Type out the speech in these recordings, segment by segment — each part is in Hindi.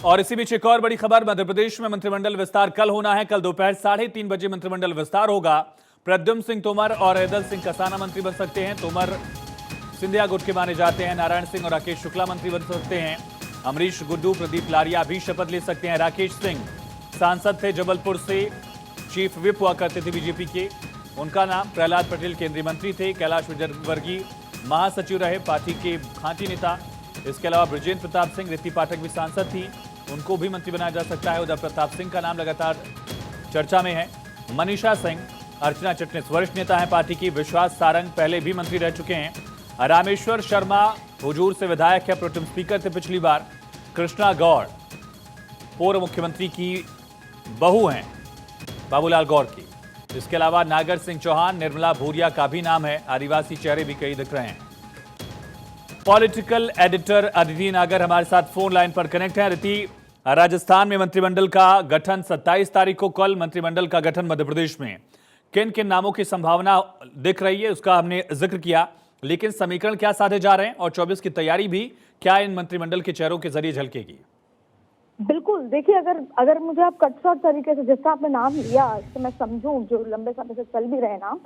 और इसी बीच एक और बड़ी खबर, मध्य प्रदेश में मंत्रिमंडल विस्तार कल होना है। कल दोपहर 3:30 बजे मंत्रिमंडल विस्तार होगा। प्रद्युम्न सिंह तोमर और हैदर सिंह कसाना मंत्री बन सकते हैं। तोमर सिंधिया गुट के माने जाते हैं। नारायण सिंह और राकेश शुक्ला मंत्री बन सकते हैं। अमरीश गुड्डू, प्रदीप लारिया भी शपथ ले सकते हैं। राकेश सिंह सांसद थे जबलपुर से, चीफ विप हुआ करते थे बीजेपी के। उनका नाम प्रहलाद पटेल केंद्रीय मंत्री थे। कैलाश विजयवर्गीय महासचिव रहे, पार्टी के खांटी नेता। इसके अलावा ब्रजेंद्र प्रताप सिंह, रिति पाठक भी सांसद थी, उनको भी मंत्री बनाया जा सकता है। उधर प्रताप सिंह का नाम लगातार चर्चा में है। मनीषा सिंह, अर्चना चिटनिस वरिष्ठ नेता हैं पार्टी की। विश्वास सारंग पहले भी मंत्री रह चुके हैं। रामेश्वर शर्मा हुजूर से विधायक है, प्रोटेम स्पीकर थे पिछली बार। कृष्णा गौड़ पूर्व मुख्यमंत्री की बहू हैं, बाबूलाल गौड़ की। इसके अलावा नागर सिंह चौहान, निर्मला भूरिया का भी नाम है। आदिवासी चेहरे भी कई दिख रहे हैं। पॉलिटिकल एडिटर अदिति नागर हमारे साथ फोन लाइन पर कनेक्ट है। अदिति, राजस्थान में मंत्रिमंडल का गठन 27 तारीख को, कल मंत्रिमंडल का गठन मध्य प्रदेश में किन किन नामों की संभावना दिख रही है उसका हमने जिक्र किया, लेकिन समीकरण क्या साधे जा रहे हैं और 24 की तैयारी भी क्या इन मंत्रिमंडल के चेहरों के जरिए झलकेगी? बिल्कुल, देखिए अगर मुझे आप कट शॉर्ट तरीके से, जैसा आपने नाम लिया तो मैं समझूं, जो लंबे समय से चल भी रहे नाम,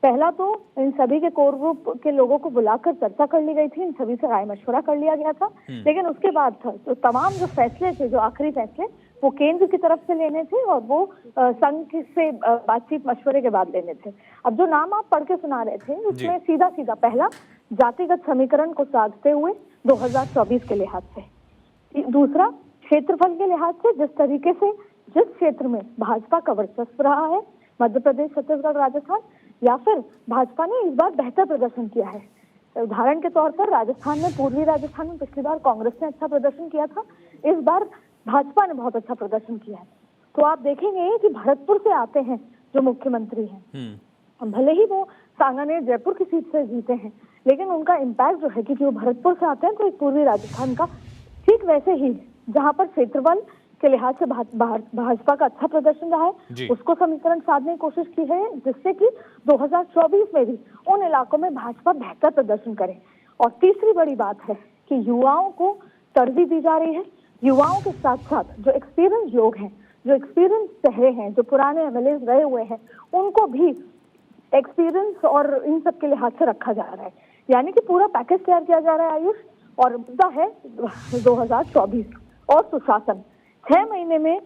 पहला तो इन सभी के कोर ग्रुप के लोगों को बुलाकर चर्चा कर ली गई थी, इन सभी से राय मशवरा कर लिया गया था। लेकिन उसके बाद था तो तमाम जो फैसले थे, जो आखिरी फैसले, वो केंद्र की तरफ से लेने थे और वो संघ से बातचीत मशवरे के बाद लेने थे। अब जो नाम आप पढ़ के सुना रहे थे उसमें सीधा सीधा पहला जातिगत समीकरण को साधते हुए 2024 के लिहाज से, दूसरा क्षेत्रफल के लिहाज से, जिस तरीके से जिस क्षेत्र में भाजपा का वर्चस्व रहा है, मध्य प्रदेश, छत्तीसगढ़, राजस्थान, या फिर भाजपा ने इस बार बेहतर प्रदर्शन किया है। उदाहरण के तौर पर राजस्थान में, पूर्वी राजस्थान में पिछली बार कांग्रेस ने अच्छा प्रदर्शन किया था, इस बार भाजपा ने बहुत अच्छा प्रदर्शन किया है। तो आप देखेंगे कि भरतपुर से आते हैं जो मुख्यमंत्री हैं, भले ही वो सांगानेर जयपुर की सीट से जीते हैं, लेकिन उनका इम्पैक्ट जो है कि जो भरतपुर से आते हैं तो एक पूर्वी राजस्थान का, ठीक वैसे ही जहां पर क्षेत्रफल के लिहाज से भाजपा का अच्छा प्रदर्शन रहा है, उसको समीकरण साधने की कोशिश की है, जिससे कि 2024 में भी उन इलाकों में भाजपा बेहतर प्रदर्शन करे। और तीसरी बड़ी बात है कि युवाओं को तरजीह दी जा रही है। युवाओं के साथ साथ जो एक्सपीरियंस लोग हैं, जो एक्सपीरियंस चेहरे हैं, जो पुराने एमएलए रहे हुए हैं, उनको भी एक्सपीरियंस और इन सब के लिहाज से रखा जा रहा है। यानी कि पूरा पैकेज तैयार किया जा रहा है आयुष। और मुद्दा है 2024 और सुशासन। 6 महीने में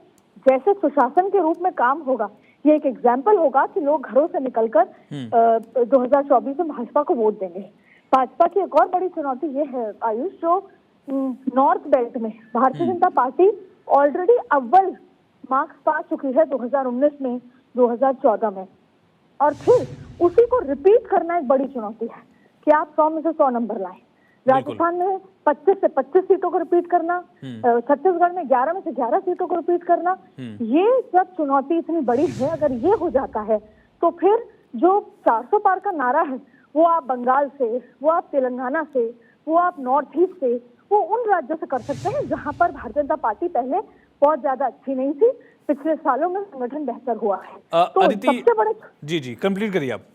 जैसे सुशासन के रूप में काम होगा, ये एक एग्जाम्पल होगा कि लोग घरों से निकलकर 2024 में भाजपा को वोट देंगे। भाजपा की एक और बड़ी चुनौती ये है आयुष, जो नॉर्थ बेल्ट में भारतीय जनता पार्टी ऑलरेडी अव्वल मार्क्स पा चुकी है 2019 में, 2014 में, और फिर उसी को रिपीट करना एक बड़ी चुनौती है कि आप 100 में से 100 नंबर लाएं। राजस्थान में 25 से 25 सीटों को रिपीट करना, छत्तीसगढ़ में 11 में से 11 सीटों को रिपीट करना, ये जब चुनौती इतनी बड़ी है, अगर ये हो जाता है तो फिर जो 400 पार का नारा है, वो आप बंगाल से, वो आप तेलंगाना से, वो आप नॉर्थ ईस्ट से, वो उन राज्यों से कर सकते हैं जहां पर भारतीय जनता पार्टी पहले बहुत ज्यादा अच्छी नहीं थी। पिछले सालों में संगठन बेहतर हुआ है। तो सबसे बड़े जी कंप्लीट करिए आप।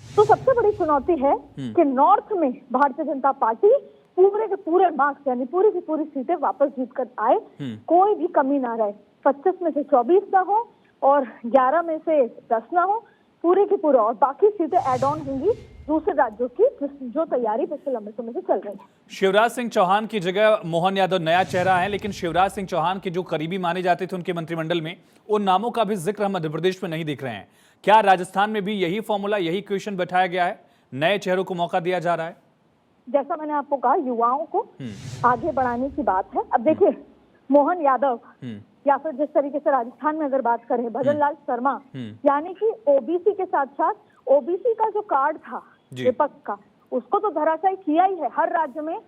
तो सबसे बड़ी चुनौती है कि नॉर्थ में भारतीय जनता पार्टी पूरे के पूरे मार्क्स, यानी पूरी की पूरी सीटें वापस जीत कर आए, कोई भी कमी ना रहे। 25 में से 24 ना हो और 11 में से 10 ना हो, पूरे की पूरे, और बाकी सीटें एड ऑन होंगी दूसरे राज्यों की, जो तैयारी पिछले लंबे समय से चल रही है। शिवराज सिंह चौहान की जगह मोहन यादव नया चेहरा है, लेकिन शिवराज सिंह चौहान के जो करीबी माने जाते थे उनके मंत्रिमंडल में, उन नामों का भी जिक्र हम मध्य प्रदेश में नहीं देख रहे हैं। क्या राजस्थान में भी यही फॉर्मूला, यही क्वेश्चन बैठाया गया है, नए चेहरों को मौका दिया जा रहा है? जैसा मैंने आपको कहा, युवाओं को आगे बढ़ाने की बात है। अब देखिए, मोहन यादव या फिर जिस तरीके से राजस्थान में अगर बात करें, भजन लाल शर्मा, यानी कि ओबीसी के साथ साथ ओबीसी का जो कार्ड था विपक्ष का, उसको तो धराशायी किया ही है हर राज्य में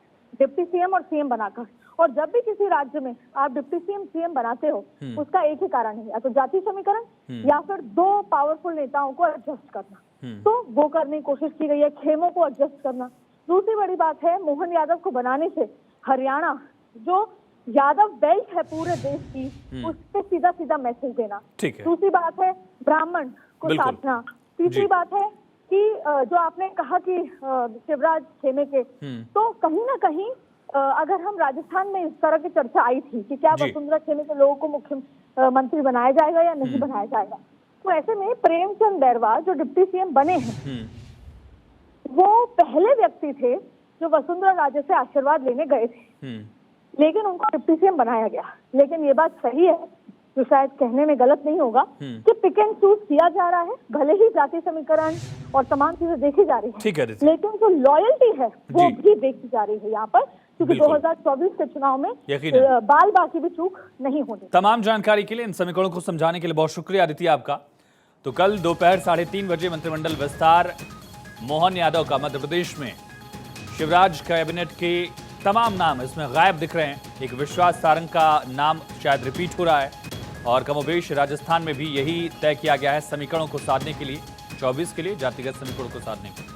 डिप्टी सीएम और सीएम बनाकर। और जब भी किसी राज्य में आप डिप्टी सीएम सीएम बनाते हो, उसका एक ही कारण है, या तो जाति समीकरण या फिर 2 पावरफुल नेताओं को एडजस्ट करना। तो वो करने की कोशिश की गई है, खेमों को एडजस्ट करना। दूसरी बड़ी बात है, मोहन यादव को बनाने से हरियाणा, जो यादव बेल्ट है पूरे देश की, उस पे सीधा सीधा मैसेज देना। दूसरी बात है ब्राह्मण को साधना। तीसरी बात है कि जो आपने कहा कि शिवराज खेमे के, तो कहीं ना कहीं अगर हम राजस्थान में इस तरह की चर्चा आई थी कि क्या जी। वसुंधरा खेमे के लोगों को मुख्यमंत्री बनाया जाएगा या नहीं बनाया जाएगा, तो ऐसे में प्रेमचंद बैरवा जो डिप्टी सीएम बने हैं, वो पहले व्यक्ति थे जो वसुंधरा राजे से आशीर्वाद लेने गए थे, लेकिन उनको डिप्टी सीएम बनाया गया। लेकिन ये बात सही है, जो शायद कहने में गलत नहीं होगा, कि पिक एंड चूज किया जा रहा है। भले ही जाति समीकरण और तमाम चीजें देखी जा रही ठीक है, है, लेकिन जो लॉयल्टी है वो जी। भी देखी जा रही है यहाँ पर, क्योंकि बिल्कुल। 2024 के चुनाव में यकीनन। बाल बाकी भी चूक नहीं होनी। तमाम जानकारी के लिए, इन समीकरणों को समझाने के लिए बहुत शुक्रिया अदिति आपका। तो कल दोपहर 3:30 बजे मंत्रिमंडल विस्तार। मोहन यादव का मध्य प्रदेश में शिवराज कैबिनेट के तमाम नाम इसमें गायब दिख रहे हैं। एक विश्वास सारंग का नाम शायद रिपीट हो रहा है, और कमोबेश राजस्थान में भी यही तय किया गया है समीकरणों को साधने के लिए, 24 के लिए, जातिगत समीकरणों को साधने के लिए।